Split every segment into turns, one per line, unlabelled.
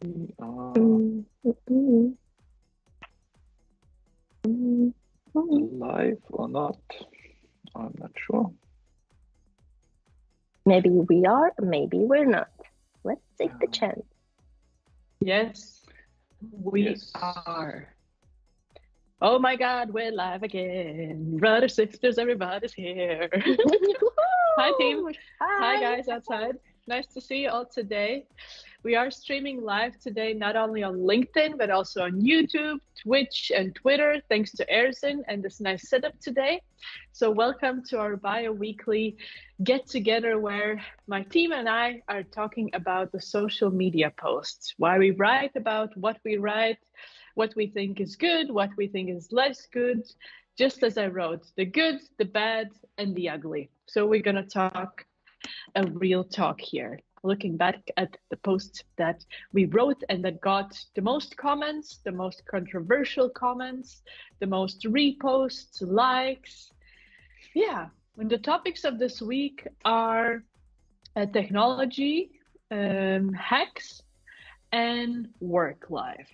We are
Mm, mm, mm, mm, mm.
live or not? I'm not sure.
Maybe we are, maybe we're not. Let's take the
Um,
chance.
Yes, we
yes.
are. Oh my God, we're live again. Brothers, sisters, everybody's here. Hi, team.
Woohoo!
Hi,
Hi.
guys outside. Nice to see you all today. We are streaming live today, not only on LinkedIn, but also on YouTube, Twitch, and Twitter, thanks to Ersin and this nice setup today. So, welcome to our bio weekly get together where my team and I are talking about the social media posts, why we write about what we write, what we think is good, what we think is less good, just as I wrote the good, the bad, and the ugly. So, we're going to talk a real talk here. Looking back at the post that we wrote and that got the most comments, the most controversial comments, the most reposts, likes. Yeah, and the topics of this week are technology, hacks, and work life.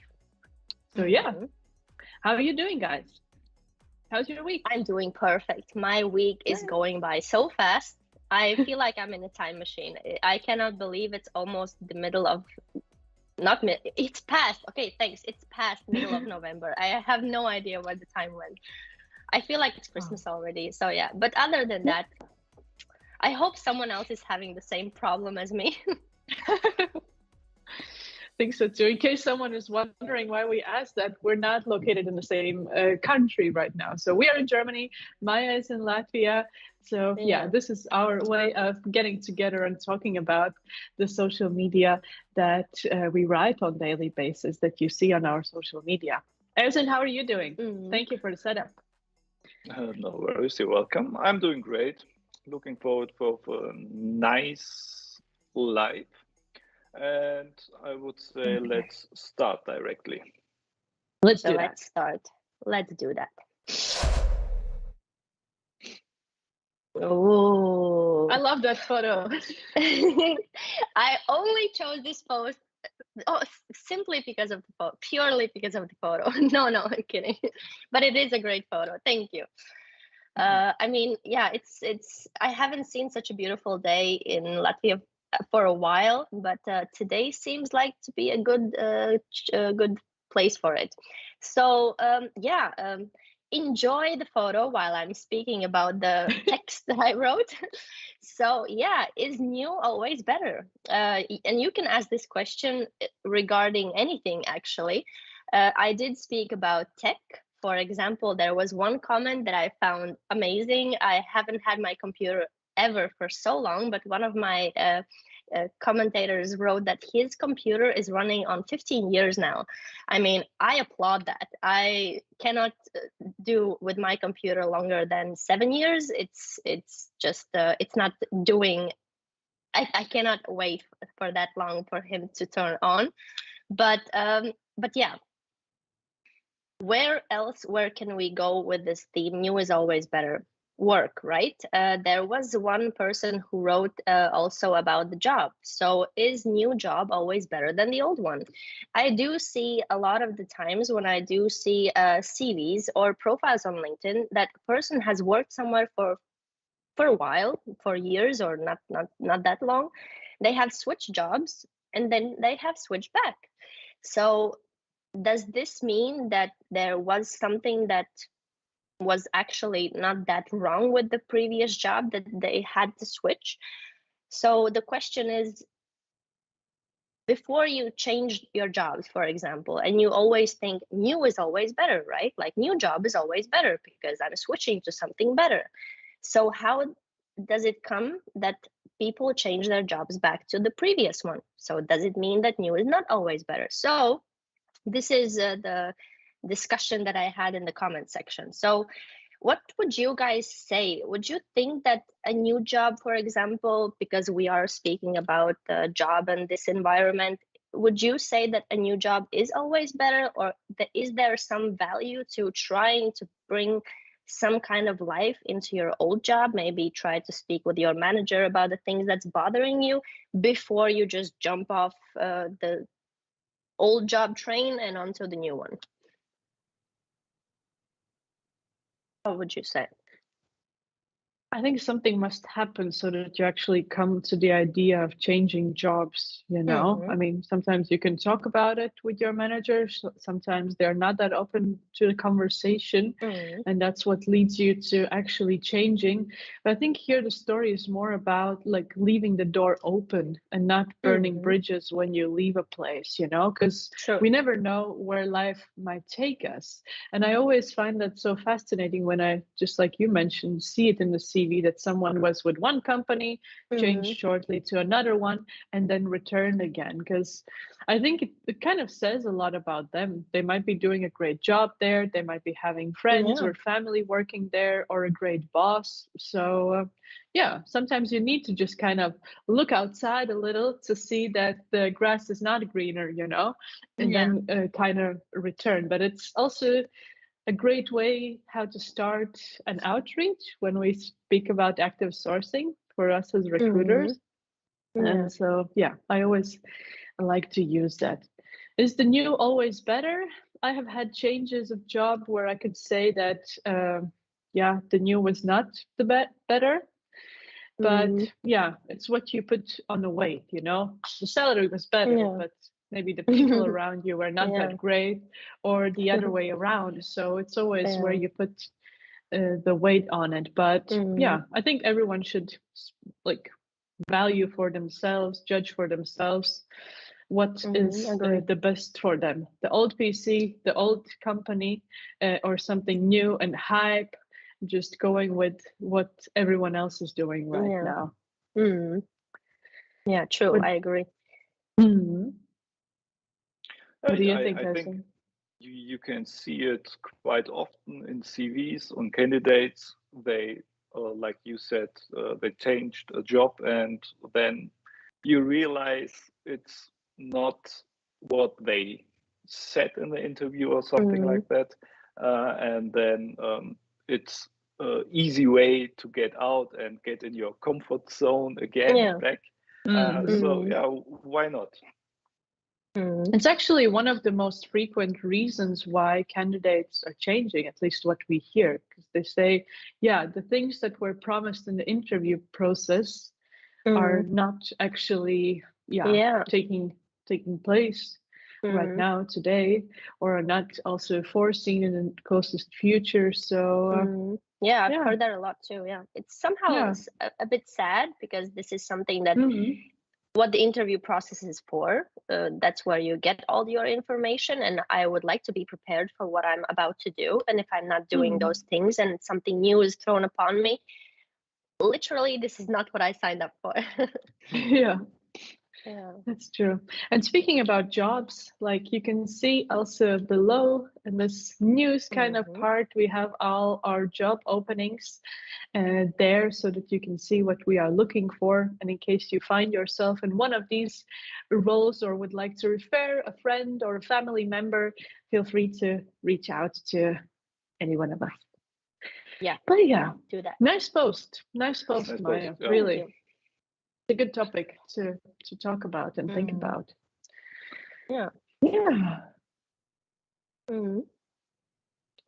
So, yeah,
Mhm.
how are you doing, guys? How's your week?
I'm doing perfect. My week is
Yeah.
going by so fast. I feel like I'm in a time machine. I cannot believe it's almost the middle of not mid. It's past. Okay, thanks. It's past middle of November. I have no idea where the time went. I feel like it's
Oh.
Christmas already. So yeah. But other than that, I hope someone else is having the same problem as me.
Think so too. In case someone is wondering why we asked that, we're not located in the same country right now. So we are in Germany. Maija is in Latvia. So yeah,
Yeah.
this is our way of getting together and talking about the social media that we write on daily basis that you see on our social media. Ersin, how are you doing?
Mm.
Thank you for the setup.
No worries. You're welcome. I'm doing great. Looking forward for a nice live. And I would say
Okay,
let's start directly.
let's
So
do that.
let's start. Let's do that.
I
Oh.
love that photo.
I only chose this post simply because of the photo, purely because of the photo. No, no, I'm kidding. But it is a great photo. Thank you. I mean, yeah, it's. I haven't seen such a beautiful day in Latvia for a while, but today seems like to be a good place for it. So yeah, enjoy the photo while I'm speaking about the text that I wrote. So yeah, is new always better? And you can ask this question regarding anything actually. I did speak about tech. For example, there was one comment that I found amazing. I haven't had my computer ever for so long, but one of my commentators wrote that his computer is running on 15 years now. I mean, I applaud that. I cannot do with my computer longer than 7 years. It's just it's not doing. I cannot wait for that long for him to turn on. But yeah, where can we go with this theme? New is always better. Work, right? There was one person who wrote also about the job. So is new job always better than the old one? I do see a lot of the times when I do see CVs or profiles on LinkedIn that a person has worked somewhere for a while, for years or not that long. They have switched jobs and then they have switched back. So does this mean that there was something that was actually not that wrong with the previous job that they had to switch? So the question is, before you change your jobs, for example, and you always think new is always better, right? Like new job is always better because I'm switching to something better. So how does it come that people change their jobs back to the previous one? So does it mean that new is not always better? So this is the discussion that I had in the comment section. So, what would you guys say? Would you think that a new job, for example, because we are speaking about the job and this environment, would you say that a new job is always better, or is there some value to trying to bring some kind of life into your old job? Maybe try to speak with your manager about the things that's bothering you before you just jump off old job train and onto the new one? What would you say?
I think something must happen so that you actually come to the idea of changing jobs, you know? I mean, sometimes you can talk about it with your manager, sometimes they're not that open to the conversation, and that's what leads you to actually changing. But I think here the story is more about like leaving the door open and not burning bridges when you leave a place, you know? Because we never know where life might take us. And I always find that so fascinating when I, just like you mentioned, see it in the CV that someone was with one company, changed shortly to another one, and then returned again. Because I think it kind of says a lot about them. They might be doing a great job there. They might be having friends or family working there, or a great boss. So yeah, sometimes you need to just kind of look outside a little to see that the grass is not greener, you know, and then kind of return. But it's also a great way how to start an outreach when we speak about active sourcing for us as recruiters. And so, yeah, I always like to use that. Is the new always better? I have had changes of job where I could say that, the new was not the better. But yeah, it's what you put on the weight, you know. The salary was better, but maybe the people around you were not that great, or the other way around. So it's always where you put the weight on it. But yeah, I think everyone should like value for themselves, judge for themselves what is the best for them. The old PC, the old company, or something new and hype, just going with what everyone else is doing right now.
Yeah, true. I agree.
What do you think,
I think you can see it quite often in CVs on candidates. They, like you said, they changed a job, and then you realize it's not what they said in the interview or something like that. And then it's an easy way to get out and get in your comfort zone again back. So yeah, why not?
It's actually one of the most frequent reasons why candidates are changing, at least what we hear, because they say, yeah, the things that were promised in the interview process are not actually taking place right now today, or are not also foreseen in the closest future. So
yeah, I've heard that a lot too. Yeah, it's somehow a bit sad, because this is something that what the interview process is for. That's where you get all your information, and I would like to be prepared for what I'm about to do. And if I'm not doing those things and something new is thrown upon me, literally this is not what I signed up for.
Yeah, that's true. And speaking about jobs, like you can see also below in this news kind of part, we have all our job openings there, so that you can see what we are looking for. And in case you find yourself in one of these roles or would like to refer a friend or a family member, feel free to reach out to any one of us.
Yeah,
but yeah,
do that.
Nice post, Maija. Really, it's a good topic to talk about and think about.
Yeah.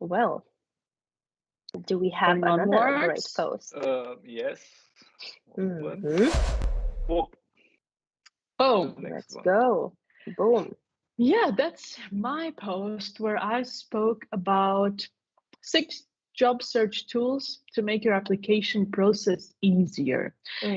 Well, do we have another great post?
Yes.
Let's go. Boom.
Yeah, that's my post where I spoke about 6 job search tools to make your application process easier.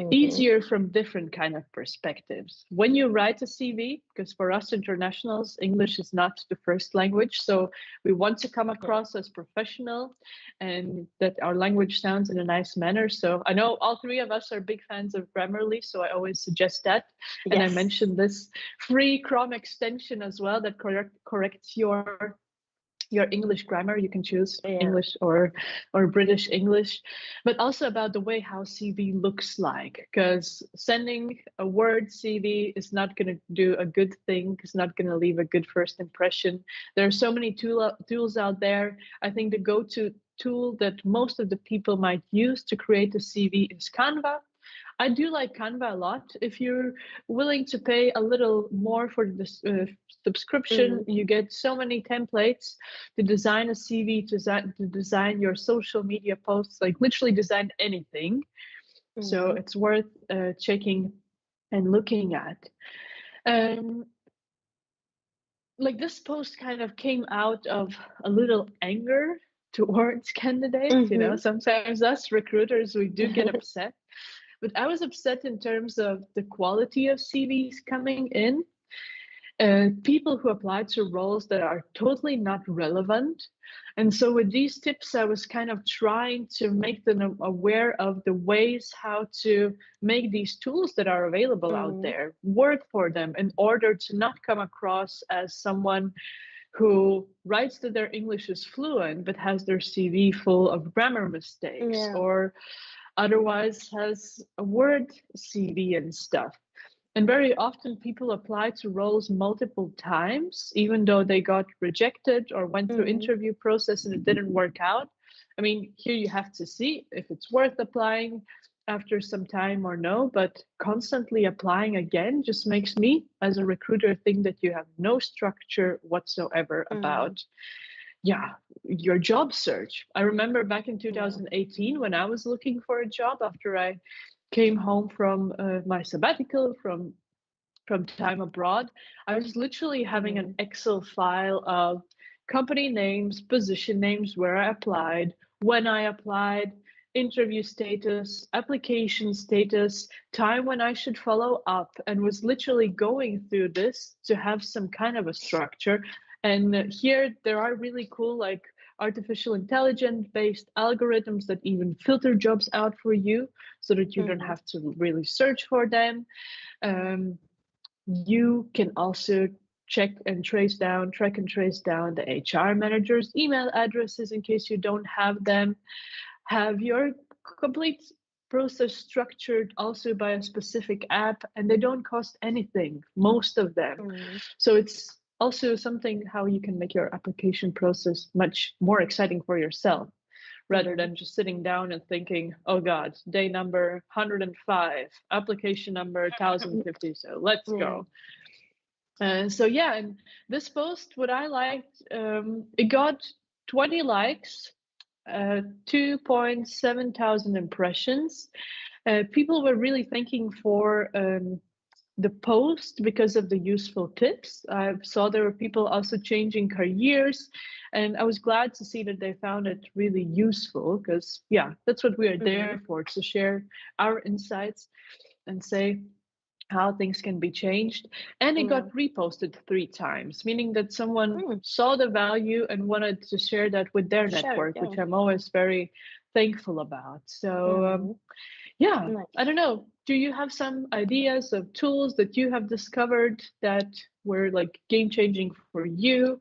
Easier from different kind of perspectives. When you write a CV, because for us internationals, English is not the first language, so we want to come across as professional and that our language sounds in a nice manner. So I know all 3 of us are big fans of Grammarly, so I always suggest that. And I mentioned this free Chrome extension as well that corrects your English grammar. You can choose English or British English, but also about the way how CV looks like, because sending a Word CV is not going to do a good thing. It's not going to leave a good first impression. There are so many tools out there. I think the go-to tool that most of the people might use to create a CV is Canva. I do like Canva a lot. If you're willing to pay a little more for this subscription, you get so many templates to design a CV, to design your social media posts, like literally design anything. So it's worth checking and looking at. Like this post kind of came out of a little anger towards candidates. You know, sometimes us recruiters, we do get upset. But I was upset in terms of the quality of CVs coming in. People who apply to roles that are totally not relevant. And so with these tips, I was kind of trying to make them aware of the ways how to make these tools that are available out there work for them, in order to not come across as someone who writes that their English is fluent, but has their CV full of grammar mistakes, or otherwise has a word CV and stuff. And very often people apply to roles multiple times, even though they got rejected or went through interview process and it didn't work out. I mean, here you have to see if it's worth applying after some time or no, but constantly applying again just makes me, as a recruiter, think that you have no structure whatsoever about your job search. I remember back in 2018 when I was looking for a job after I came home from my sabbatical from time abroad. I was literally having an Excel file of company names, position names, where I applied, when I applied, interview status, application status, time when I should follow up, and was literally going through this to have some kind of a structure. And here there are really cool, like, artificial intelligence based algorithms that even filter jobs out for you so that you don't have to really search for them. You can also track and trace down the HR manager's email addresses in case you don't have them. Have your complete process structured also by a specific app, and they don't cost anything, most of them. So it's also something how you can make your application process much more exciting for yourself, rather than just sitting down and thinking, oh God, day number 105, application number 1050, so let's go. So yeah, and this post, what I liked, it got 20 likes, 2.7 thousand impressions. People were really thanking for the post because of the useful tips. I saw there were people also changing careers, and I was glad to see that they found it really useful, because that's what we are there for, to share our insights and say how things can be changed. And it got reposted 3 times, meaning that someone saw the value and wanted to share that with their network, which I'm always very thankful about. So I don't know, do you have some ideas of tools that you have discovered that were like game changing for you,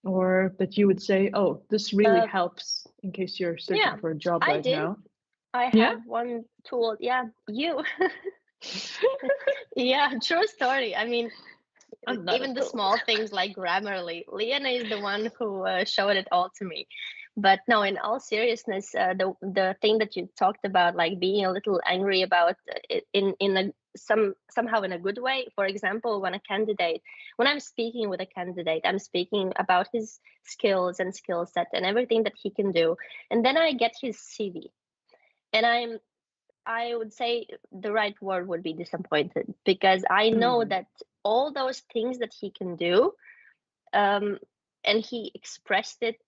or that you would say, oh, this really helps in case you're searching for a job right now?
I have one tool. You. True story. I mean, even the small things like Grammarly, Liene is the one who showed it all to me. But no, in all seriousness, the thing that you talked about, like being a little angry about it somehow in a good way. For example, when I'm speaking with a candidate, I'm speaking about his skills and skill set and everything that he can do, and then I get his CV, and I would say the right word would be disappointed, because I know that all those things that he can do, and he expressed it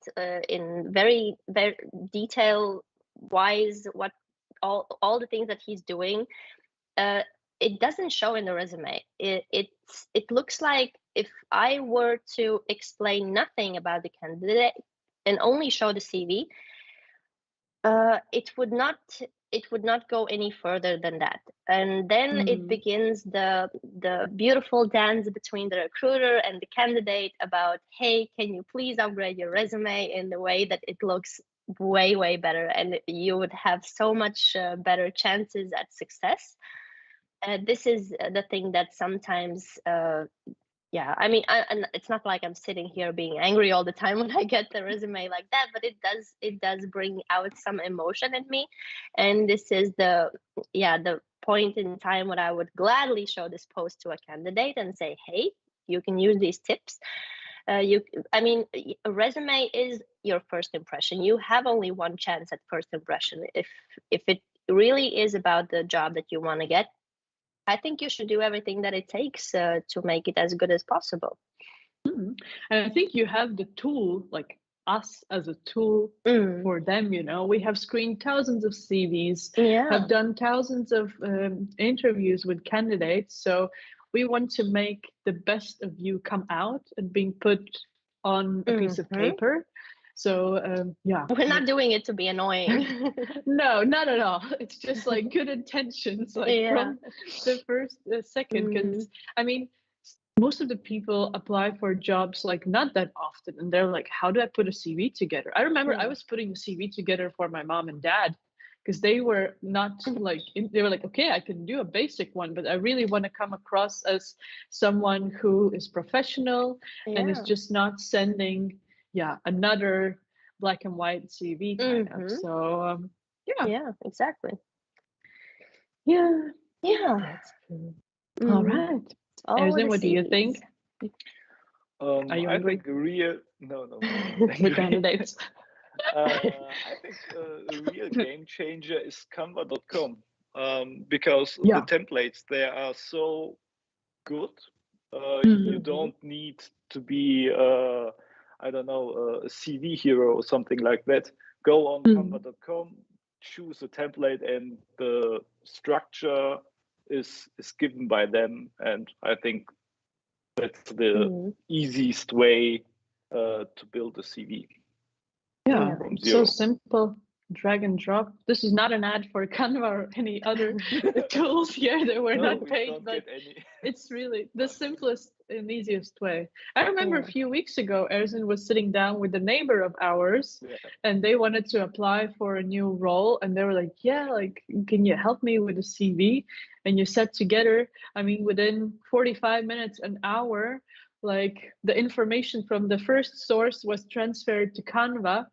in very, very detail wise, what all the things that he's doing, it doesn't show in the resume. It looks like if I were to explain nothing about the candidate and only show the CV, it would not go any further than that. And then it begins the beautiful dance between the recruiter and the candidate about, hey, can you please upgrade your resume in the way that it looks way, way better, and you would have so much better chances at success. This is the thing that sometimes I mean, and it's not like I'm sitting here being angry all the time when I get the resume like that, but it does bring out some emotion in me. And this is the point in time when I would gladly show this post to a candidate and say, hey, you can use these tips. A resume is your first impression. You have only one chance at first impression. If it really is about the job that you want to get, I think you should do everything that it takes to make it as good as possible.
And I think you have the tool, like us as a tool for them. We have screened thousands of CVs, have done thousands of interviews with candidates. So we want to make the best of you come out and being put on a piece of paper. So
we're not doing it to be annoying.
No, not at all. It's just like good intentions, like from the first second. Because I mean, most of the people apply for jobs like not that often, and they're like, how do I put a CV together? I remember I was putting a CV together for my mom and dad, because they were not like, they were like, okay, I can do a basic one, but I really want to come across as someone who is professional and is just not sending another black and white CV kind of. So
exactly.
That's true. All right. Ersin, what do you think?
I think
the candidates.
I think a real game changer is Canva.com, because the templates there are so good. You don't need to be a CV hero or something like that. Go on Canva.com, choose a template, and the structure is given by them. And I think that's the easiest way to build a CV.
Yeah, so simple. Drag and drop. This is not an ad for Canva or any other tools here that we're not paid, but it's really the simplest and easiest way. I remember a few weeks ago, Ersin was sitting down with a neighbor of ours, and they wanted to apply for a new role, and they were like, can you help me with a CV? And you set together, within 45 minutes, an hour, like the information from the first source was transferred to Canva,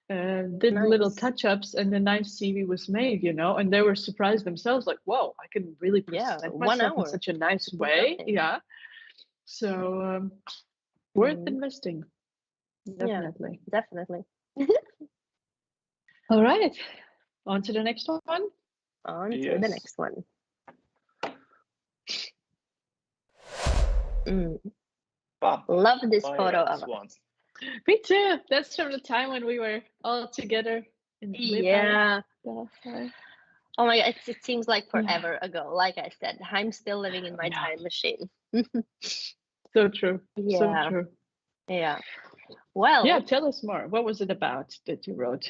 did little touch-ups, and a nice CV was made, and they were surprised themselves, like, whoa, I can really present myself in such a nice way. So worth investing. Definitely.
Definitely.
All right, on to the next one.
On to the next one. Love this photo of us.
Me too. That's from the time when we were all together.
Oh my God, it seems like forever ago. Like I said, I'm still living in my time machine.
So true. So true.
Yeah. Well.
Tell us more. What was it about that you wrote?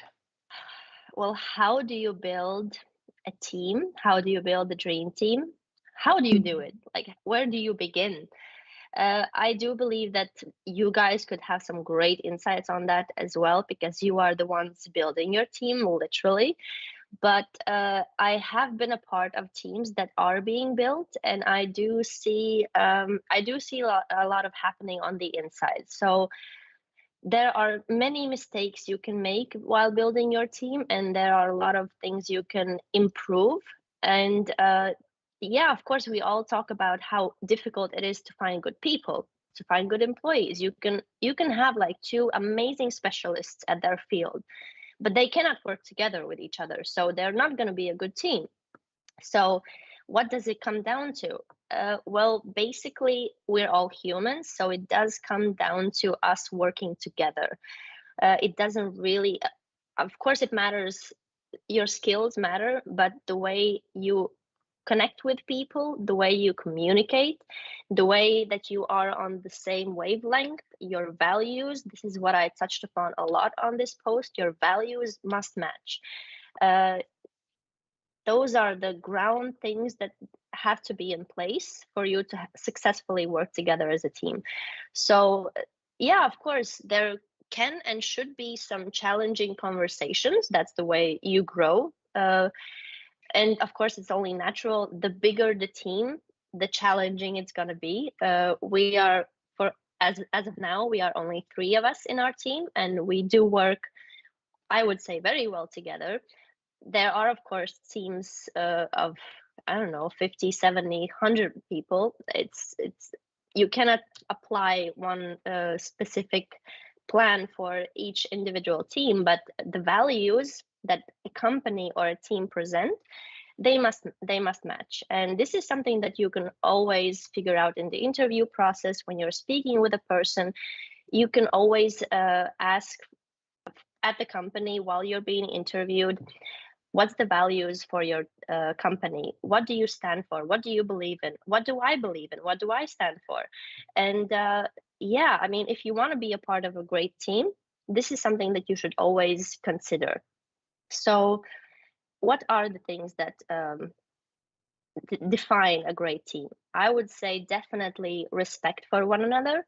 Well, how do you build a team? How do you build a dream team? How do you do it? Like, where do you begin? I do believe that you guys could have some great insights on that as well, because you are the ones building your team, literally. But I have been a part of teams that are being built, and I do see a lot of happening on the inside. So there are many mistakes you can make while building your team, and there are a lot of things you can improve. And of course, we all talk about how difficult it is to find good people, to find good employees. You can have like two amazing specialists at their field, but they cannot work together with each other, so they're not going to be a good team. So what does it come down to? Well, basically, we're all humans, so it does come down to us working together. It doesn't really, of course, it matters. Your skills matter, but the way you connect with people, the way you communicate, the way that you are on the same wavelength, your values, this is what I touched upon a lot on this post, your values must match. Those are the ground things that have to be in place for you to successfully work together as a team. So of course, there can and should be some challenging conversations. That's the way you grow. And of course, it's only natural. The bigger the team, the challenging it's going to be. We are, as of now, we are only 3 of us in our team, and we do work, I would say, very well together. There are, of course, teams of I don't know, 50, 70, 100 people. It's you cannot apply one specific plan for each individual team, but the values that a company or a team present, they must match. And this is something that you can always figure out in the interview process. When you're speaking with a person, you can always ask at the company while you're being interviewed, what's the values for your company? What do you stand for? What do you believe in? What do I believe in? What do I stand for? And yeah, I mean, if you want to be a part of a great team, this is something that you should always consider. So what are the things that define a great team? I would say definitely respect for one another.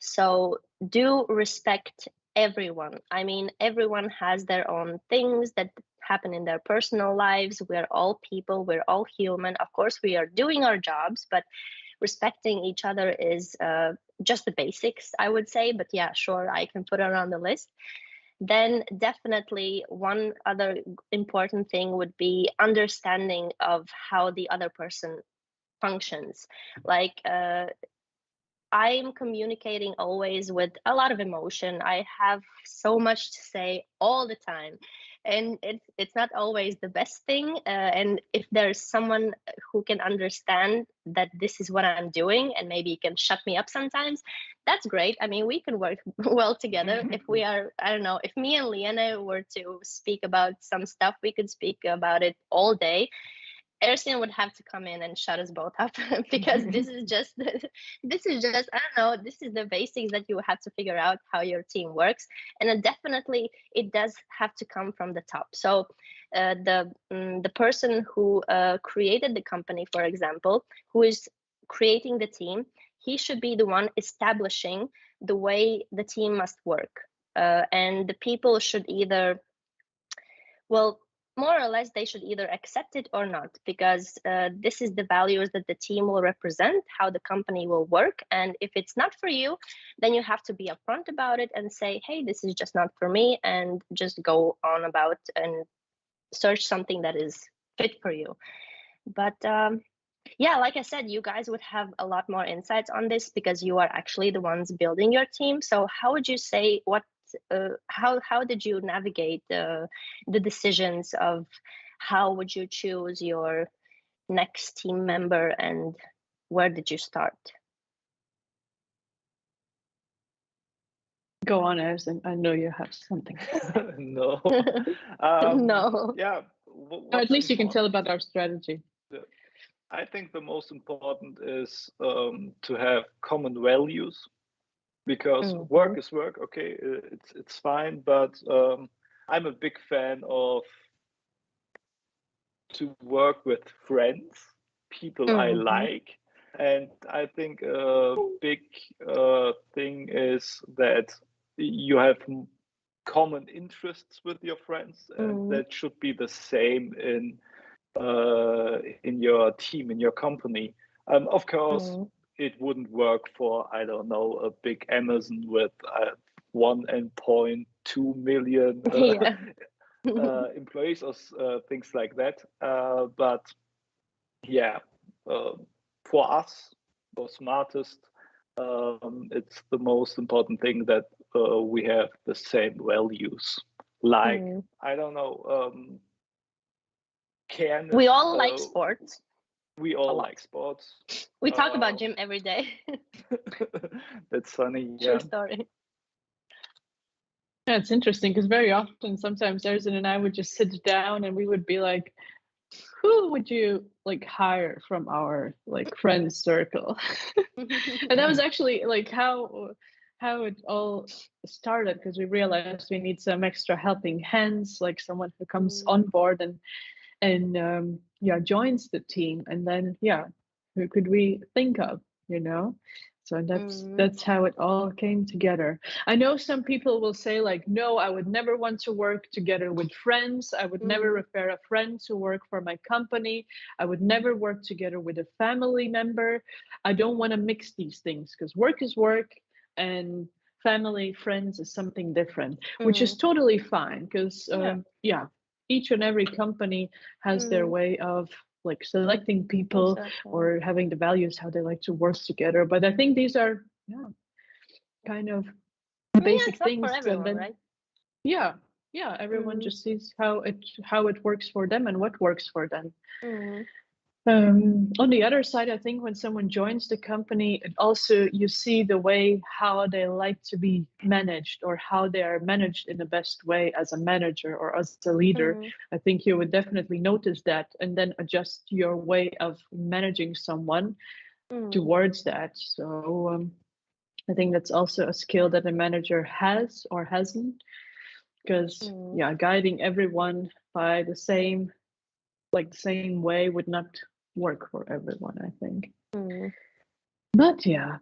So do respect everyone. I mean, everyone has their own things that happen in their personal lives. We're all people, we're all human. Of course, we are doing our jobs, but respecting each other is just the basics, I would say. But yeah, sure, I can put it on the list. Then definitely one other important thing would be understanding of how the other person functions. Like I'm communicating always with a lot of emotion. I have so much to say all the time, and it's not always the best thing. And if there's someone who can understand that this is what I'm doing, and maybe can shut me up sometimes, that's great. I mean, we can work well together. If we are, I don't know, if me and Liene were to speak about some stuff, we could speak about it all day. Ersin would have to come in and shut us both up because this is just I don't know, this is the basics that you have to figure out how your team works. And then definitely it does have to come from the top. So the person who created the company, for example, who is creating the team, he should be the one establishing the way the team must work. And the people should either, well, more or less, they should either accept it or not, because this is the values that the team will represent, how the company will work. And if it's not for you, then you have to be upfront about it and say, hey, this is just not for me, and just go on about and search something that is fit for you. But yeah, like I said, you guys would have a lot more insights on this because you are actually the ones building your team. So how would you say, how did you navigate the decisions of how would you choose your next team member, and where did you start?
Go on, Ersin. I know you have something.
No.
No.
Yeah.
Or at least you can tell about our strategy.
I think the most important is to have common values, because work is work. Okay, it's fine, but I'm a big fan of to work with friends, people I like, and I think a big thing is that you have common interests with your friends, and that should be the same in your team, in your company. Of course, it wouldn't work for, I don't know, a big Amazon with 1.2 million employees or things like that. But yeah, for us, for Smartest, it's the most important thing that we have the same values. Like, I don't know,
we all like sports.
We all like sports.
We talk about gym every day.
That's funny.
True story.
Yeah, it's interesting because very often, sometimes Ersin and I would just sit down and we would be like, who would you like hire from our like friends circle? And that was actually like how it all started, because we realized we need some extra helping hands, like someone who comes on board and joins the team. And then who could we think of, so that's how it all came together. I know some people will say like, no, I would never want to work together with friends. I would never refer a friend to work for my company. I would never work together with a family member. I don't want to mix these things, because work is work and family, friends is something different, which is totally fine, because each and every company has their way of like selecting people
Exactly.
or having the values, how they like to work together. But I think these are kind of basic
it's not
things.
for
And
everyone,
then
right?
yeah, everyone just sees how it works for them and what works for them. On the other side, I think when someone joins the company, it also you see the way how they like to be managed or how they are managed in the best way as a manager or as a leader. I think you would definitely notice that and then adjust your way of managing someone towards that. So I think that's also a skill that a manager has or hasn't, because guiding everyone by the same way would not work for everyone, I think. But yeah.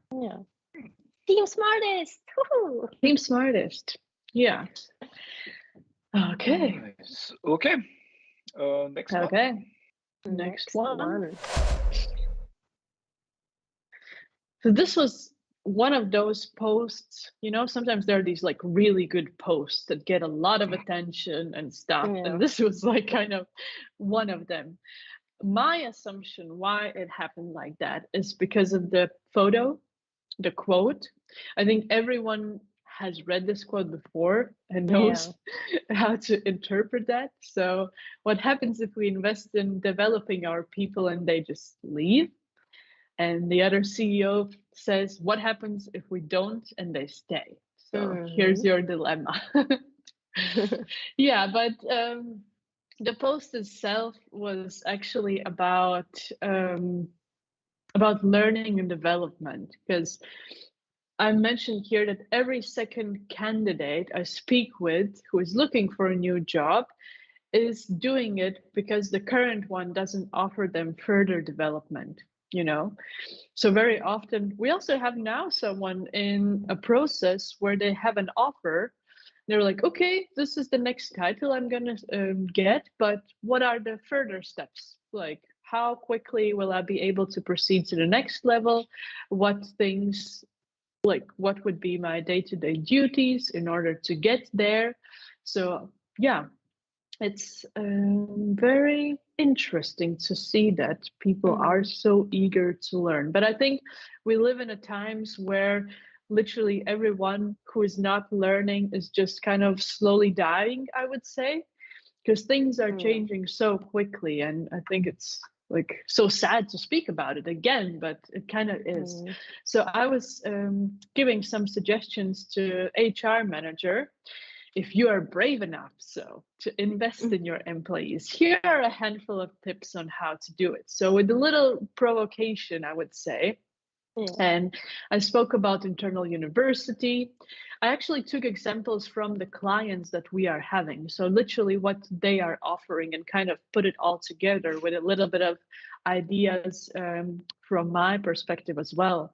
Team Smartest. Woo-hoo.
Team Smartest. Yeah. Okay.
Nice. Okay. Next one.
Okay. Next one. So this was one of those posts, sometimes there are these like really good posts that get a lot of attention and stuff. And this was like kind of one of them. My assumption why it happened like that is because of the photo, the quote. I think everyone has read this quote before and knows how to interpret that. So what happens if we invest in developing our people and they just leave? And the other CEO says, what happens if we don't and they stay? So here's your dilemma. Yeah, but the post itself was actually about learning and development, because I mentioned here that every second candidate I speak with who is looking for a new job is doing it because the current one doesn't offer them further development, So very often we also have now someone in a process where they have an offer. They're like, okay, this is the next title I'm going to get, but what are the further steps? Like, how quickly will I be able to proceed to the next level? What things, like, what would be my day-to-day duties in order to get there? So, yeah, it's very interesting to see that people are so eager to learn. But I think we live in a times where literally everyone who is not learning is just kind of slowly dying, I would say, because things are changing so quickly. And I think it's like so sad to speak about it again, but it kind of is. So I was giving some suggestions to HR manager. If you are brave enough to invest in your employees, here are a handful of tips on how to do it. So with a little provocation, I would say. And I spoke about internal university. I actually took examples from the clients that we are having. So literally what they are offering and kind of put it all together with a little bit of ideas from my perspective as well.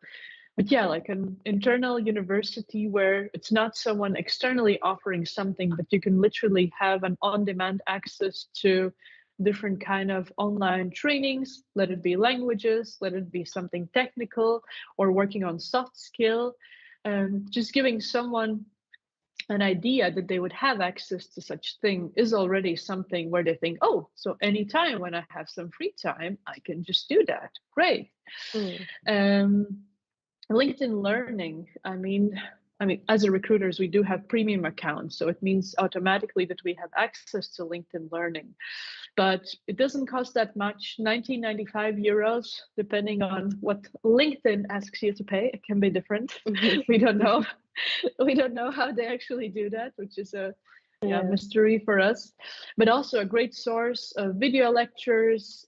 But yeah, like an internal university where it's not someone externally offering something, but you can literally have an on-demand access to different kind of online trainings, let it be languages, let it be something technical or working on soft skill, just giving someone an idea that they would have access to such thing is already something where they think, oh, so anytime when I have some free time, I can just do that. Great. LinkedIn Learning, I mean, as a recruiters, we do have premium accounts, so it means automatically that we have access to LinkedIn Learning. But it doesn't cost that much, 19.95 euros, depending on what LinkedIn asks you to pay. It can be different. We don't know. We don't know how they actually do that, which is a mystery for us. But also a great source of video lectures,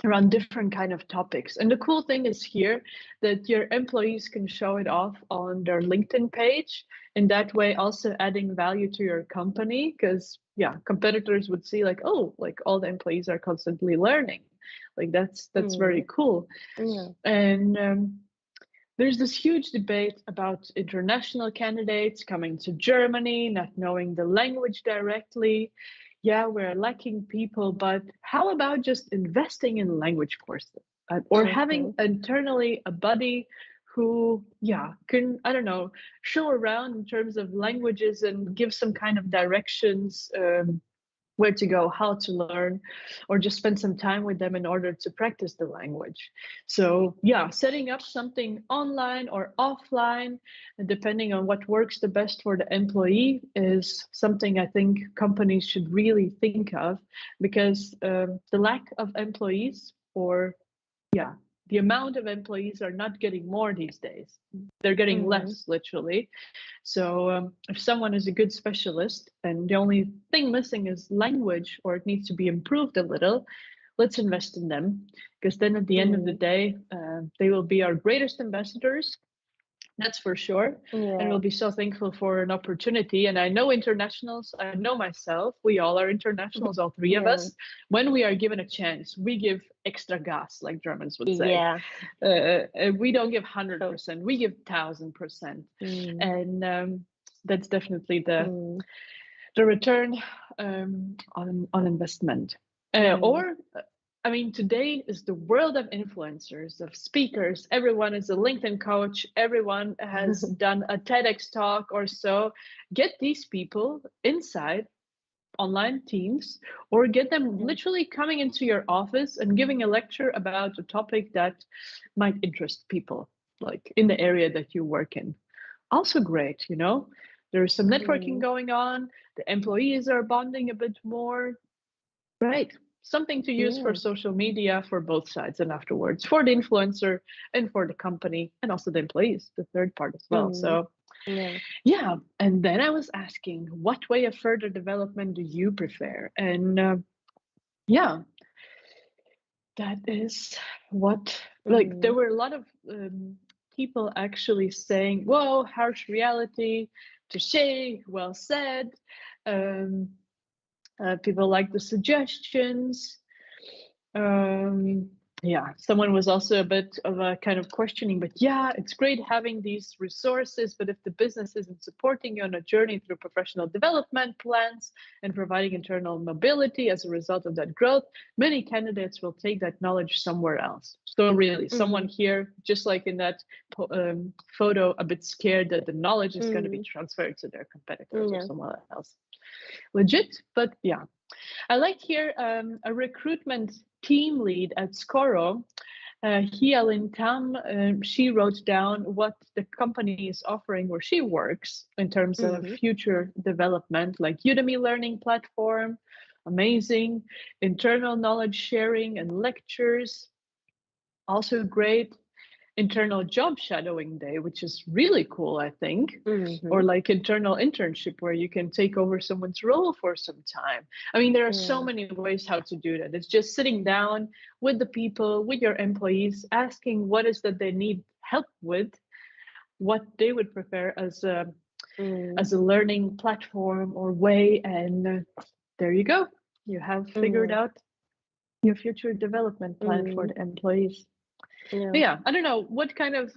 around different kind of topics. And the cool thing is here that your employees can show it off on their LinkedIn page, in that way also adding value to your company, because competitors would see like, oh, like all the employees are constantly learning. Like that's very cool. And there's this huge debate about international candidates coming to Germany, not knowing the language directly. Yeah, we're lacking people, but how about just investing in language courses or having internally a buddy who, can, I don't know, show around in terms of languages and give some kind of directions where to go, how to learn, or just spend some time with them in order to practice the language. So yeah, setting up something online or offline, and depending on what works the best for the employee, is something I think companies should really think of, because the lack of employees, or yeah, the amount of employees are not getting more these days. They're getting less, literally. So if someone is a good specialist and the only thing missing is language, or it needs to be improved a little, let's invest in them, because then at the end of the day, they will be our greatest ambassadors. That's for sure. And we'll be so thankful for an opportunity. And I know internationals, I know myself, we all are internationals, all three of us. When we are given a chance, we give extra gas, like Germans would say. We don't give 100%, we give 1000%. And that's definitely the return on investment. Or I mean, today is the world of influencers, of speakers. Everyone is a LinkedIn coach. Everyone has done a TEDx talk or so. Get these people inside online teams, or get them literally coming into your office and giving a lecture about a topic that might interest people, like in the area that you work in. Also great, you know? There's some networking going on. The employees are bonding a bit more. Right. Something to use for social media for both sides, and afterwards for the influencer and for the company, and also the employees, the third part as well. So yeah. And then I was asking, what way of further development do you prefer? And yeah, that is what, like, there were a lot of people actually saying, whoa, harsh reality, touche, well said. People like the suggestions. Yeah, someone was also a bit of a kind of questioning, but yeah, it's great having these resources, but if the business isn't supporting you on a journey through professional development plans and providing internal mobility as a result of that growth, many candidates will take that knowledge somewhere else. So really, someone here, just like in that photo, a bit scared that the knowledge is going to be transferred to their competitors or someone else. Legit, but yeah. I like here a recruitment team lead at Scoro, Hia-Lin Tam. She wrote down what the company is offering where she works in terms of future development, like Udemy learning platform, amazing, internal knowledge sharing and lectures, also great. Internal job shadowing day, which is really cool, I think, or like internal internship where you can take over someone's role for some time. I mean, there are so many ways how to do that. It's just sitting down with the people, with your employees, asking what is that they need help with, what they would prefer as a learning platform or way, and there you go. You have figured out your future development plan for the employees. Yeah, I don't know what kind of,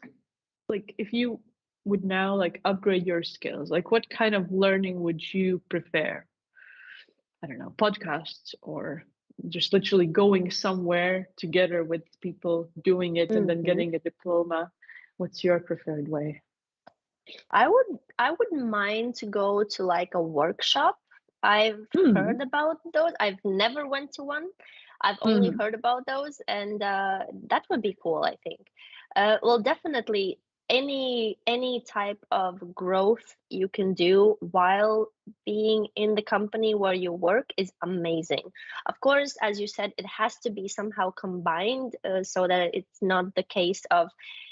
like, if you would now like upgrade your skills, like what kind of learning would you prefer? I don't know, podcasts, or just literally going somewhere together with people doing it and then getting a diploma. What's your preferred way?
I wouldn't mind to go to like a workshop. I've heard about those. I've never went to one. I've only heard about those, and that would be cool, I think. Well, definitely any type of growth you can do while being in the company where you work is amazing. Of course, as you said, it has to be somehow combined, so that it's not the case of,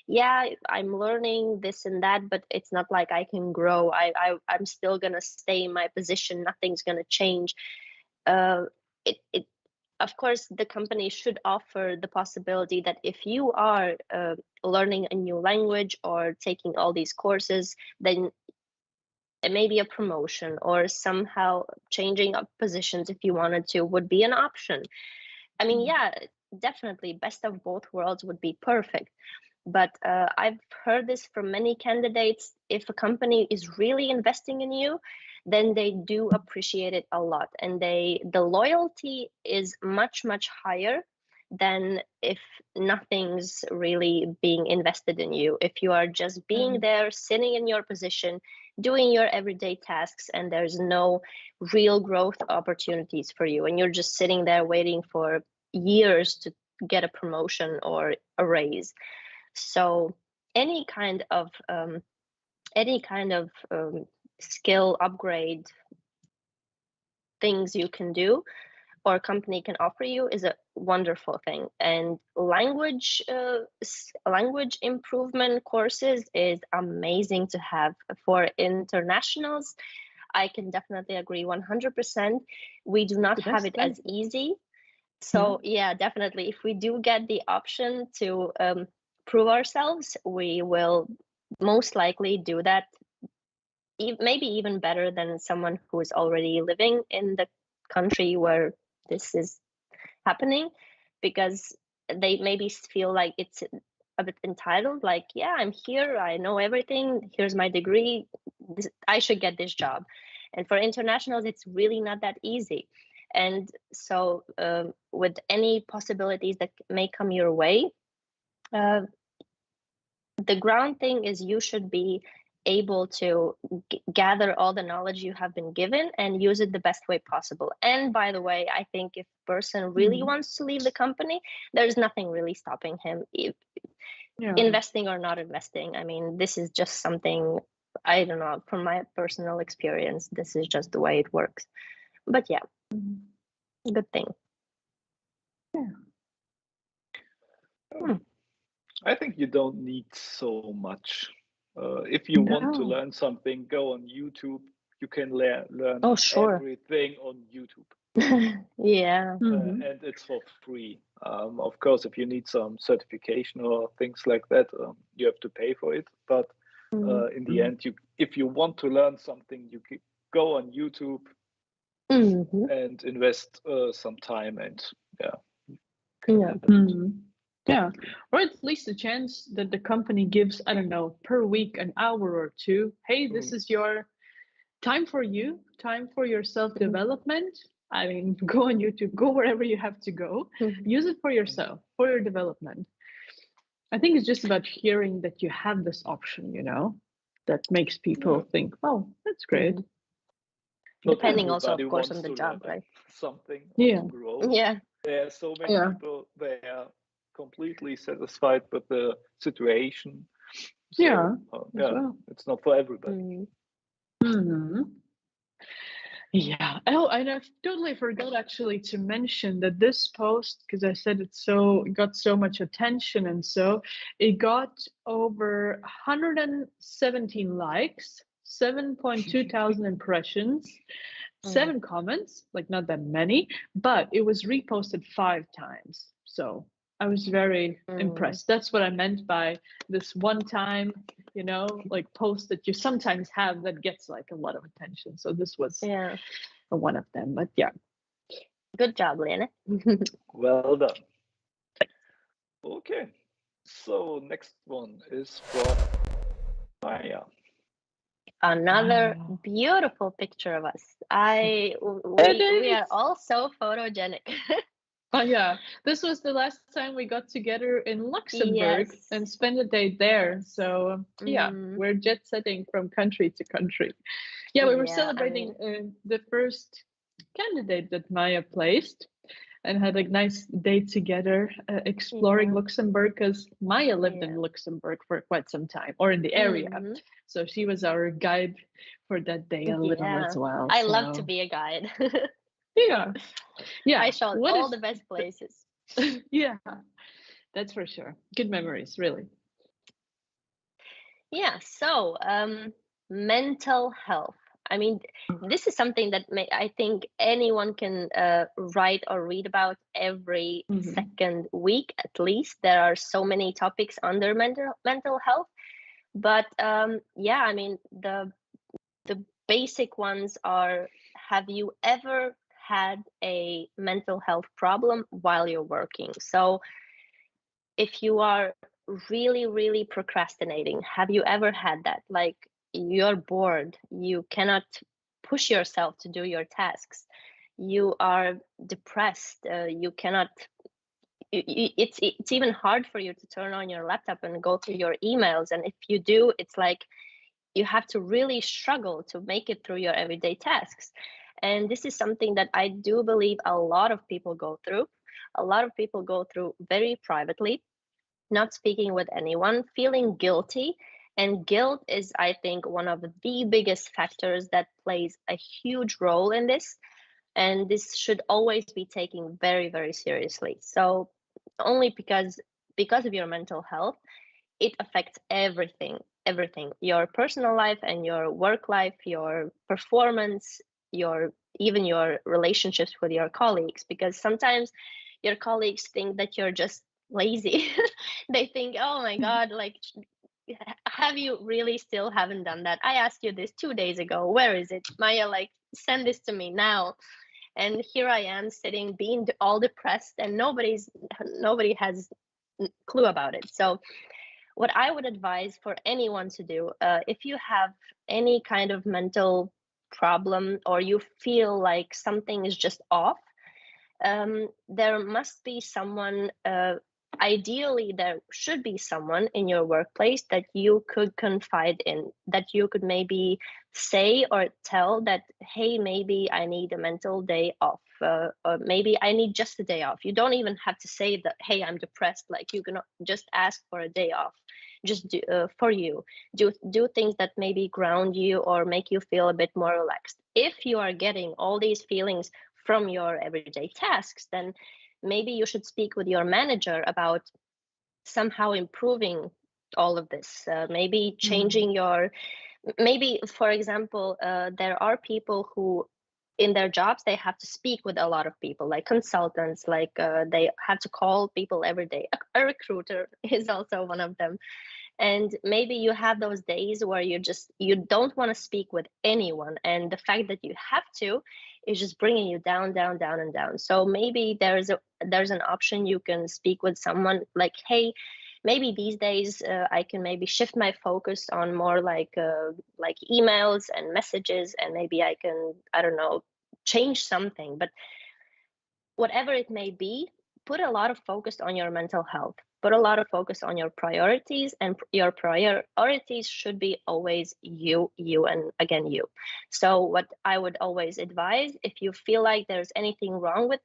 yeah, I'm learning this and that, but it's not like I can grow. I'm still gonna stay in my position. Nothing's gonna change. It of course, the company should offer the possibility that if you are learning a new language or taking all these courses, then maybe a promotion or somehow changing up positions if you wanted to would be an option. I mean, yeah, definitely best of both worlds would be perfect. But I've heard this from many candidates. If a company is really investing in you, then they do appreciate it a lot, and the loyalty is much higher than if nothing's really being invested in you. If you are just being there, sitting in your position, doing your everyday tasks, and there's no real growth opportunities for you, and you're just sitting there waiting for years to get a promotion or a raise. So any kind of skill upgrade things you can do or a company can offer you is a wonderful thing. And language improvement courses is amazing to have for internationals. I can definitely agree 100%. We do not have it as easy. So yeah, definitely, if we do get the option to prove ourselves, we will most likely do that, maybe even better than someone who is already living in the country where this is happening, because they maybe feel like it's a bit entitled, like, yeah, I'm here, I know everything, here's my degree, I should get this job. And for internationals, it's really not that easy. And so with any possibilities that may come your way, the ground thing is you should be able to gather all the knowledge you have been given and use it the best way possible. And by the way, I think if a person really wants to leave the company, there's nothing really stopping him, investing or not investing. I mean, this is just something, I don't know, from my personal experience, this is just the way it works. But yeah, good thing.
I think you don't need so much. If you want to learn something, go on YouTube. You can learn everything on YouTube.
Yeah.
And it's for free. Of course, if you need some certification or things like that, you have to pay for it. But in the end, if you want to learn something, you can go on YouTube and invest some time, and
yeah, or at least a chance that the company gives, I don't know, per week, an hour or two. Hey, this is your time for you, time for your self-development. I mean, go on YouTube, go wherever you have to go, use it for yourself, for your development. I think it's just about hearing that you have this option, that makes people think, oh, that's great.
Depending also, of course, on the job, right?
Something.
Yeah.
Yeah.
There are so many people, they are completely satisfied with the situation. So, it's not for everybody.
Yeah. Oh, and I totally forgot actually to mention that this post, because I said it got so much attention, and so it got over 117 likes, 7.2 thousand impressions, 7 comments, like not that many, but it was reposted 5 times. So I was very impressed. That's what I meant by this one time, like post that you sometimes have that gets like a lot of attention. So this was one of them, but yeah.
Good job, Liene.
Well done. Okay, so next one is from Maija.
Another beautiful picture of us. We are all so photogenic.
Oh yeah, this was the last time we got together in Luxembourg and spent a day there. So yeah, we're jet setting from country to country. Yeah, we were celebrating the first candidate that Maija placed, and had a nice day together exploring Luxembourg, because Maija lived in Luxembourg for quite some time, or in the area. So she was our guide for that day a little as well.
I love to be a guide.
Yeah.
I showed all the best places.
Yeah, that's for sure. Good memories, really.
Yeah, so mental health. I mean, this is something that I think anyone can write or read about every second week, at least. There are so many topics under mental health. But yeah, I mean, the basic ones are, have you ever had a mental health problem while you're working? So if you are really, really procrastinating, have you ever had that? Like, you're bored, you cannot push yourself to do your tasks, you are depressed, you cannot it's even hard for you to turn on your laptop and go through your emails. And if you do, it's like you have to really struggle to make it through your everyday tasks. And this is something that I do believe a lot of people go through. A lot of people go through very privately, not speaking with anyone, feeling guilty. And guilt is, I think, one of the biggest factors that plays a huge role in this. And this should always be taken very, very seriously. So only because of your mental health, it affects everything, your personal life and your work life, your performance, even your relationships with your colleagues, because sometimes your colleagues think that you're just lazy. They think, oh my god, like, have you really still haven't done that? I asked you this 2 days ago, where is it, Maija? Like, send this to me now. And here I am sitting being all depressed, and nobody has clue about it. So what I would advise for anyone to do, if you have any kind of mental problem or you feel like something is just off, there must be someone, ideally there should be someone in your workplace that you could confide in, that you could maybe say or tell that, hey, maybe I need a mental day off, or maybe I need just a day off. You don't even have to say that, hey, I'm depressed. Like, you can just ask for a day off, just for you. Do things that maybe ground you or make you feel a bit more relaxed. If you are getting all these feelings from your everyday tasks, then maybe you should speak with your manager about somehow improving all of this. Maybe changing maybe, for example, there are people who in their jobs, they have to speak with a lot of people, like consultants, like they have to call people every day. A recruiter is also one of them. And maybe you have those days where you don't want to speak with anyone, and the fact that you have to is just bringing you down, down, down, and down. So maybe there's an option. You can speak with someone like, hey, maybe these days I can maybe shift my focus on more like emails and messages, and maybe I can, I don't know, change something. But whatever it may be, put a lot of focus on your mental health. Put a lot of focus on your priorities, and your priorities should be always you, and again, you. So what I would always advise, if you feel like there's anything wrong with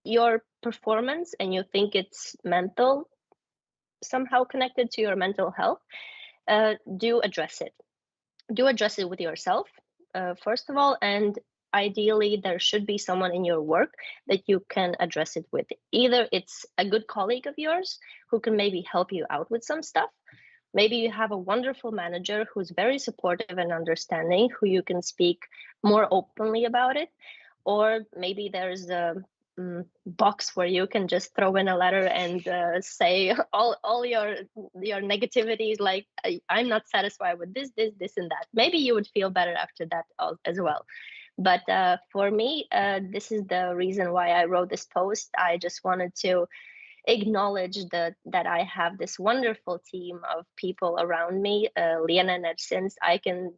your performance and you think it's mental, somehow connected to your mental health, do address it. Do address it with yourself, first of all, and ideally there should be someone in your work that you can address it with. Either it's a good colleague of yours who can maybe help you out with some stuff. Maybe you have a wonderful manager who's very supportive and understanding, who you can speak more openly about it. Or maybe there's a box where you can just throw in a letter and say all your negativities, like, I'm not satisfied with this, and that. Maybe you would feel better after that as well. But for me, this is the reason why I wrote this post. I just wanted to acknowledge that I have this wonderful team of people around me, Liene and Ersin.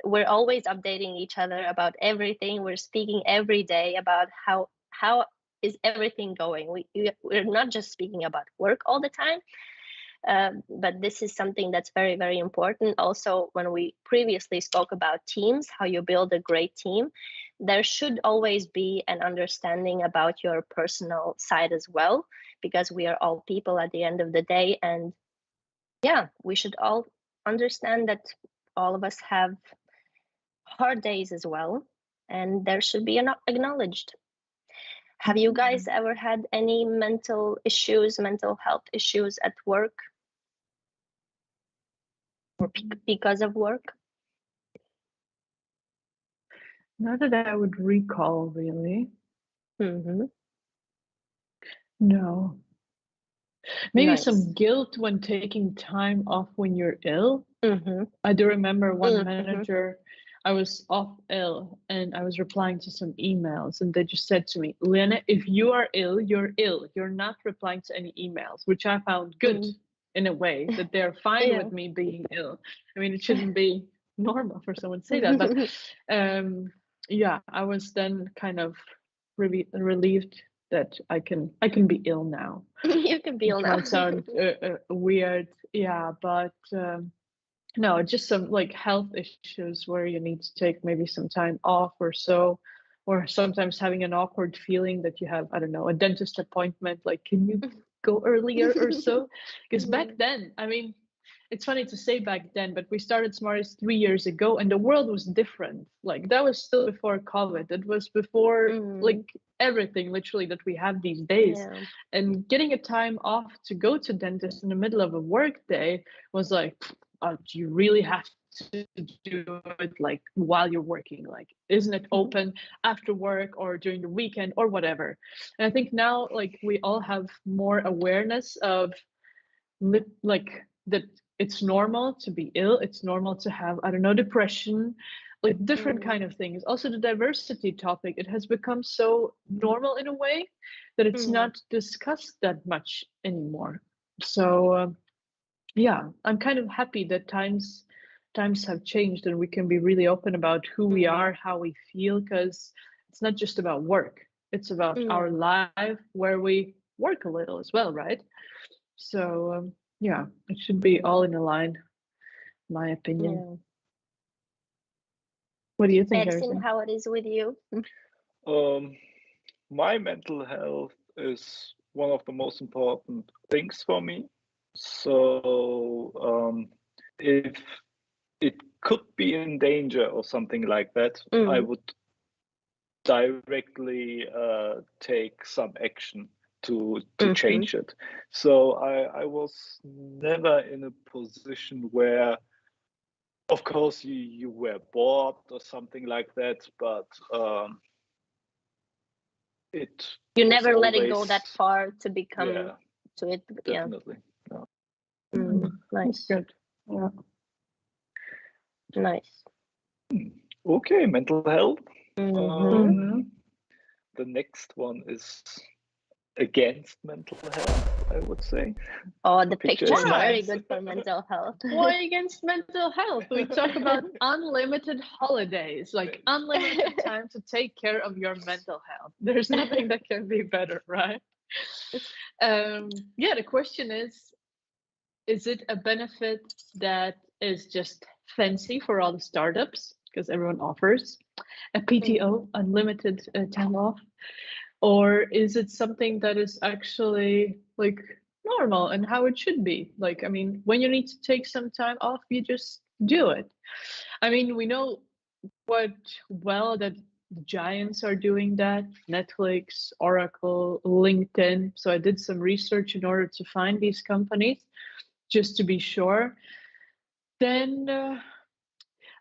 We're always updating each other about everything. We're speaking every day about how is everything going. We're not just speaking about work all the time, but this is something that's very, very important. Also, when we previously spoke about teams, how you build a great team, there should always be an understanding about your personal side as well, because we are all people at the end of the day. And yeah, we should all understand that all of us have hard days as well, and there should be acknowledged. Have you guys ever had any mental health issues at work or because of work?
Not that I would recall, really.
Mm-hmm.
No. Maybe
Nice.
some guilt when taking time off when you're ill.
Mm-hmm.
I do remember one manager, I was off ill and I was replying to some emails, and they just said to me, Liene, if you are ill, you're ill. You're not replying to any emails, which I found good in a way, that they're fine with me being ill. I mean, it shouldn't be normal for someone to say that, but yeah, I was then kind of relieved that I can be ill now.
You can be ill
It
now.
might sound weird, yeah, but no, just some like health issues where you need to take maybe some time off or so, or sometimes having an awkward feeling that you have, I don't know, a dentist appointment, like, can you go earlier or so? Because back then, I mean, it's funny to say back then, but we started Smartists 3 years ago and the world was different. Like that was still before COVID. It was before like everything literally that we have these days.
Yeah.
And getting a time off to go to dentist in the middle of a work day was like, do you really have to do it like while you're working? Like, isn't it open after work or during the weekend or whatever? And I think now like we all have more awareness of like that it's normal to be ill, it's normal to have, I don't know, depression, like different kind of things. Also the diversity topic, it has become so normal in a way that it's not discussed that much anymore. So yeah, I'm kind of happy that times have changed and we can be really open about who we are, how we feel, because it's not just about work, it's about our life where we work a little as well, right? So yeah, it should be all in a line, my opinion.
Yeah.
What do you think,
Ersin,
Ersin?
how it is with you?
My mental health is one of the most important things for me. So if it could be in danger or something like that, I would directly take some action to change it. So I was never in a position where, of course, you were bored or something like that, but
you never let it go that far to become to it.
Definitely.
Nice.
Good. Yeah.
Nice.
Okay, mental health. The next one is against mental health, I would say.
Oh, the picture is very
Nice.
good for mental health.
Why against mental health? We talk about unlimited holidays, like unlimited time to take care of your mental health. There's nothing that can be better, right? Yeah, the question is it a benefit that is just fancy for all the startups because everyone offers a PTO, unlimited time off? Or is it something that is actually like normal and how it should be? Like, I mean, when you need to take some time off, you just do it. I mean, we know quite well that the giants are doing that, Netflix, Oracle, LinkedIn. So I did some research in order to find these companies just to be sure. Then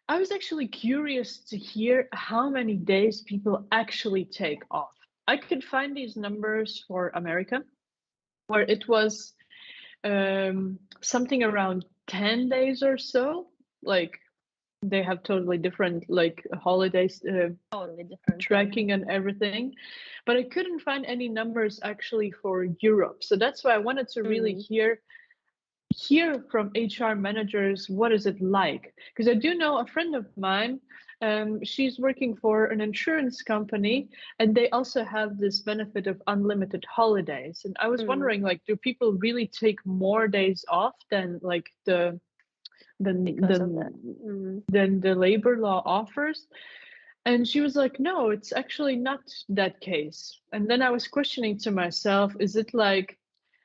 I was actually curious to hear how many days people actually take off. I could find these numbers for America, where it was something around 10 days or so. Like they have totally different like holidays
Totally different
tracking and everything. But I couldn't find any numbers actually for Europe. So that's why I wanted to really hear from HR managers, what is it like? Because I do know a friend of mine, she's working for an insurance company and they also have this benefit of unlimited holidays. And I was wondering, like, do people really take more days off than like the labor law offers? And she was like, no, it's actually not that case. And then I was questioning to myself, is it like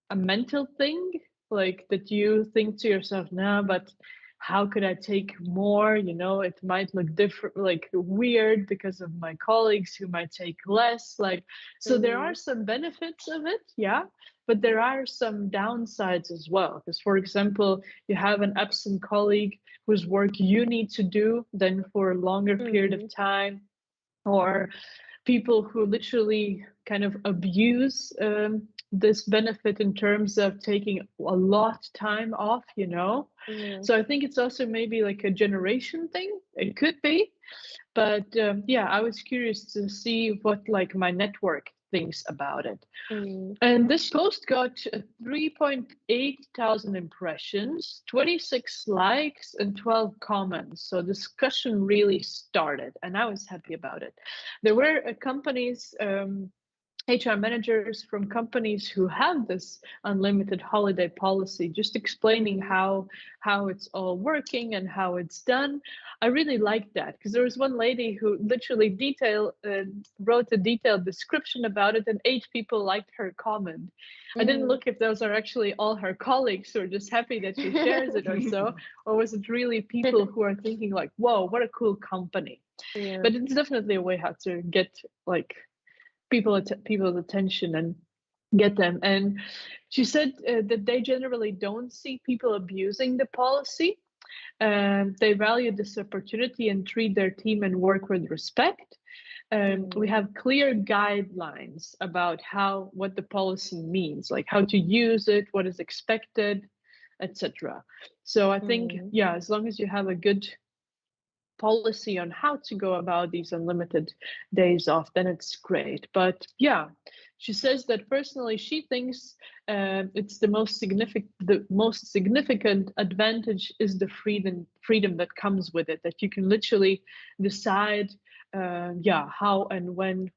a mental thing? Like that you think to yourself, nah, but how could I take more? You know, it might look different, like weird because of my colleagues who might take less. Like, so there are some benefits of it, yeah, but there are some downsides as well. Because, for example, you have an absent colleague whose work you need to do then for a longer period of time, or people who literally kind of abuse this benefit in terms of taking a lot time off, you know. So I think it's also maybe like a generation thing. It could be, but yeah, I was curious to see what like my network thinks about it. And this post got 3.8 thousand impressions, 26 likes, and 12 comments. So discussion really started, and I was happy about it. There were companies HR managers from companies who have this unlimited holiday policy, just explaining how it's all working and how it's done. I really liked that, because there was one lady who literally wrote a detailed description about it, and 8 people liked her comment. I didn't look if those are actually all her colleagues who are just happy that she shares it or so, or was it really people who are thinking like, whoa, what a cool company.
Yeah.
But it's definitely a way how to get like people's attention and get them. And she said that they generally don't see people abusing the policy. They value this opportunity and treat their team and work with respect. We have clear guidelines about what the policy means, like how to use it, what is expected, etc. So I think, yeah, as long as you have a good policy on how to go about these unlimited days off, then it's great. But yeah, she says that personally she thinks it's the most significant advantage is the freedom that comes with it, that you can literally decide how and when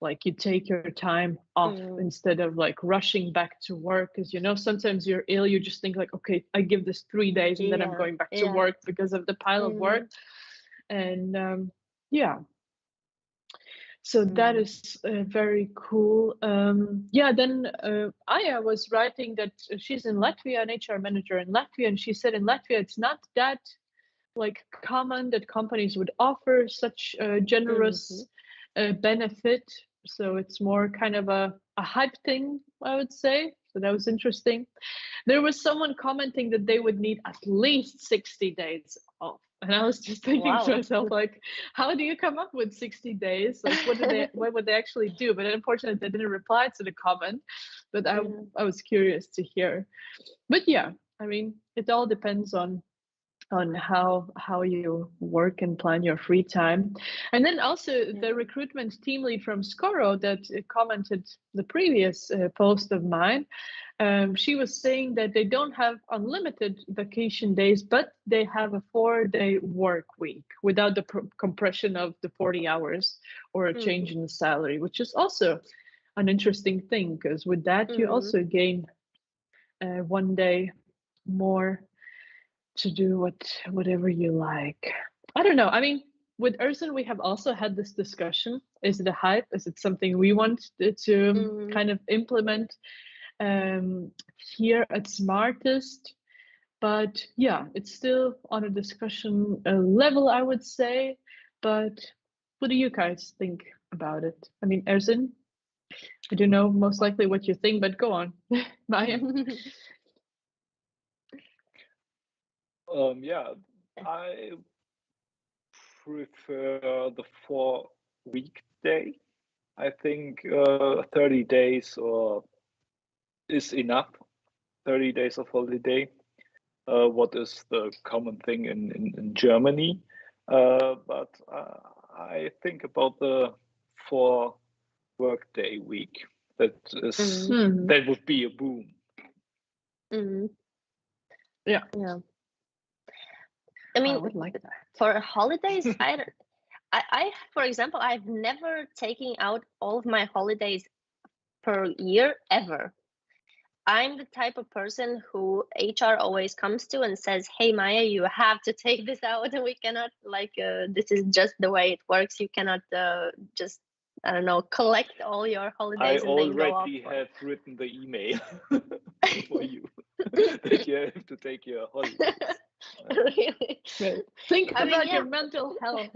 like you take your time off instead of like rushing back to work, because sometimes you're ill, you just think like, okay, I give this 3 days and then I'm going back to work because of the pile of work. And so that is very cool. Then Aya was writing that she's in Latvia, an HR manager in Latvia, and she said in Latvia it's not that like common that companies would offer such a generous benefit. So it's more kind of a hype thing, I would say. So that was interesting. There was someone commenting that they would need at least 60 days off. And I was just thinking to myself, like, how do you come up with 60 days? Like, what would they actually do? But unfortunately, they didn't reply to the comment. But I was curious to hear. But yeah, I mean, it all depends on how you work and plan your free time. And then also the recruitment team lead from Scoro that commented the previous post of mine, she was saying that they don't have unlimited vacation days, but they have a 4-day work week without the compression of the 40 hours or a change in the salary, which is also an interesting thing, because with that you also gain 1 day more to do whatever you like. I don't know. I mean, with Ersin, we have also had this discussion. Is it a hype? Is it something we want to kind of implement here at Smartist? But yeah, it's still on a discussion level, I would say. But what do you guys think about it? I mean, Ersin, I don't know most likely what you think, but go on, Maija.
I prefer the 4-week day. I think 30 days is enough. 30 days of holiday. What is the common thing in Germany? But I think about the 4-work-day week. That would be a boom.
Yeah.
I mean,
I would like that.
For holidays, I, for example, I've never taken out all of my holidays per year ever. I'm the type of person who HR always comes to and says, hey, Maija, you have to take this out, and we cannot, this is just the way it works. You cannot just, I don't know, collect all your holidays and then go off.
I already have written the email for you that you have to take your holidays.
Really?
Right. Think about your mental health.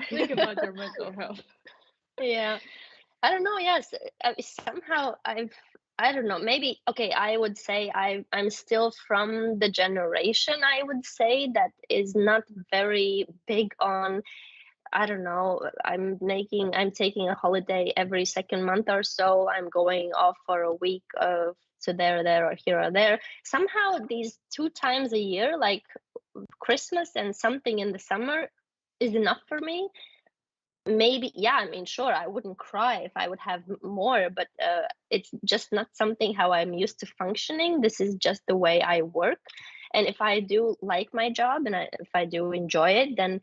Think about your mental health.
Yeah. I don't know. Yes. Somehow I don't know, maybe, okay, I would say I'm still from the generation, I would say, that is not very big on, I don't know, I'm taking a holiday every second month or so. I'm going off for a week to there, or here or there. Somehow these 2 times a year, like Christmas and something in the summer, is enough for me. Maybe, yeah, I mean, sure, I wouldn't cry if I would have more, but it's just not something how I'm used to functioning. This is just the way I work. And if I do like my job and if I do enjoy it, then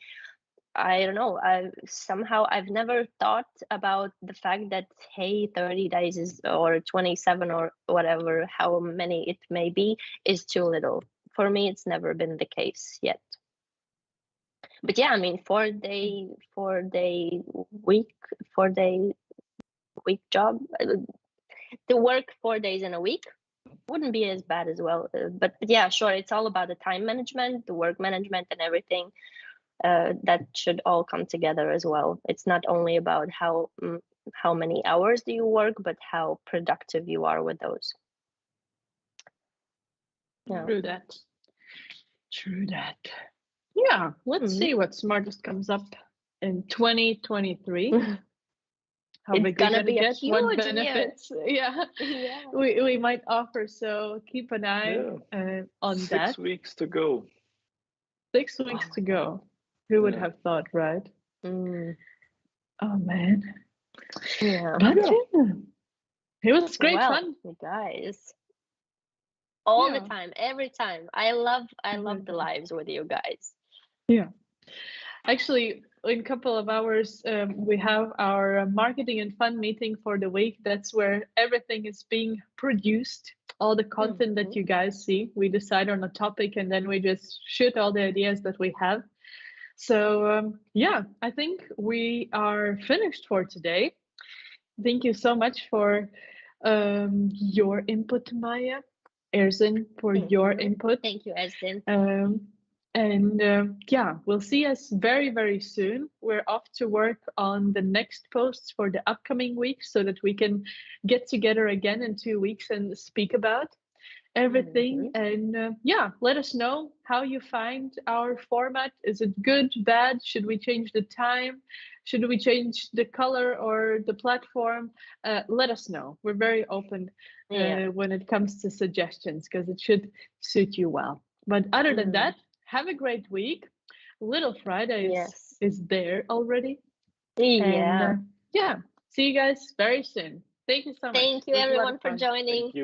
I don't know. I've never thought about the fact that, hey, 30 days is, or 27 or whatever, how many it may be, is too little. For me, it's never been the case yet. But yeah, I mean, 4-day week job, to work 4 days in a week wouldn't be as bad as well. But yeah, sure, it's all about the time management, the work management, and everything. That should all come together as well. It's not only about how many hours do you work, but how productive you are with those. Yeah.
True that. True that. Yeah, let's see what Smartest comes up in 2023. How
It's
big we're
gonna be a
get, what
huge
benefits. Yeah.
Yeah.
We might offer, so keep an eye on
6
that.
weeks to go.
6 weeks to go. Who would have thought, right?
Mm.
Oh man.
Yeah.
But it was great fun.
You guys. All the time, every time. I love the lives with you guys.
Yeah. Actually, in a couple of hours, we have our marketing and fun meeting for the week. That's where everything is being produced, all the content that you guys see. We decide on a topic and then we just shoot all the ideas that we have. So yeah, I think we are finished for today. Thank you so much for your input, Maija. Ersin, for your input.
Thank you, Ersin.
Yeah, we'll see us very, very soon. We're off to work on the next posts for the upcoming week so that we can get together again in 2 weeks and speak about everything. And yeah, let us know how you find our format. Is it good, bad? Should we change the time? Should we change the color or the platform? Let us know. We're very open when it comes to suggestions because it should suit you well. But other than that, have a great week. Little Friday is there already.
Yeah.
And yeah, see you guys very soon. Thank you so much.
Thank you everyone for joining.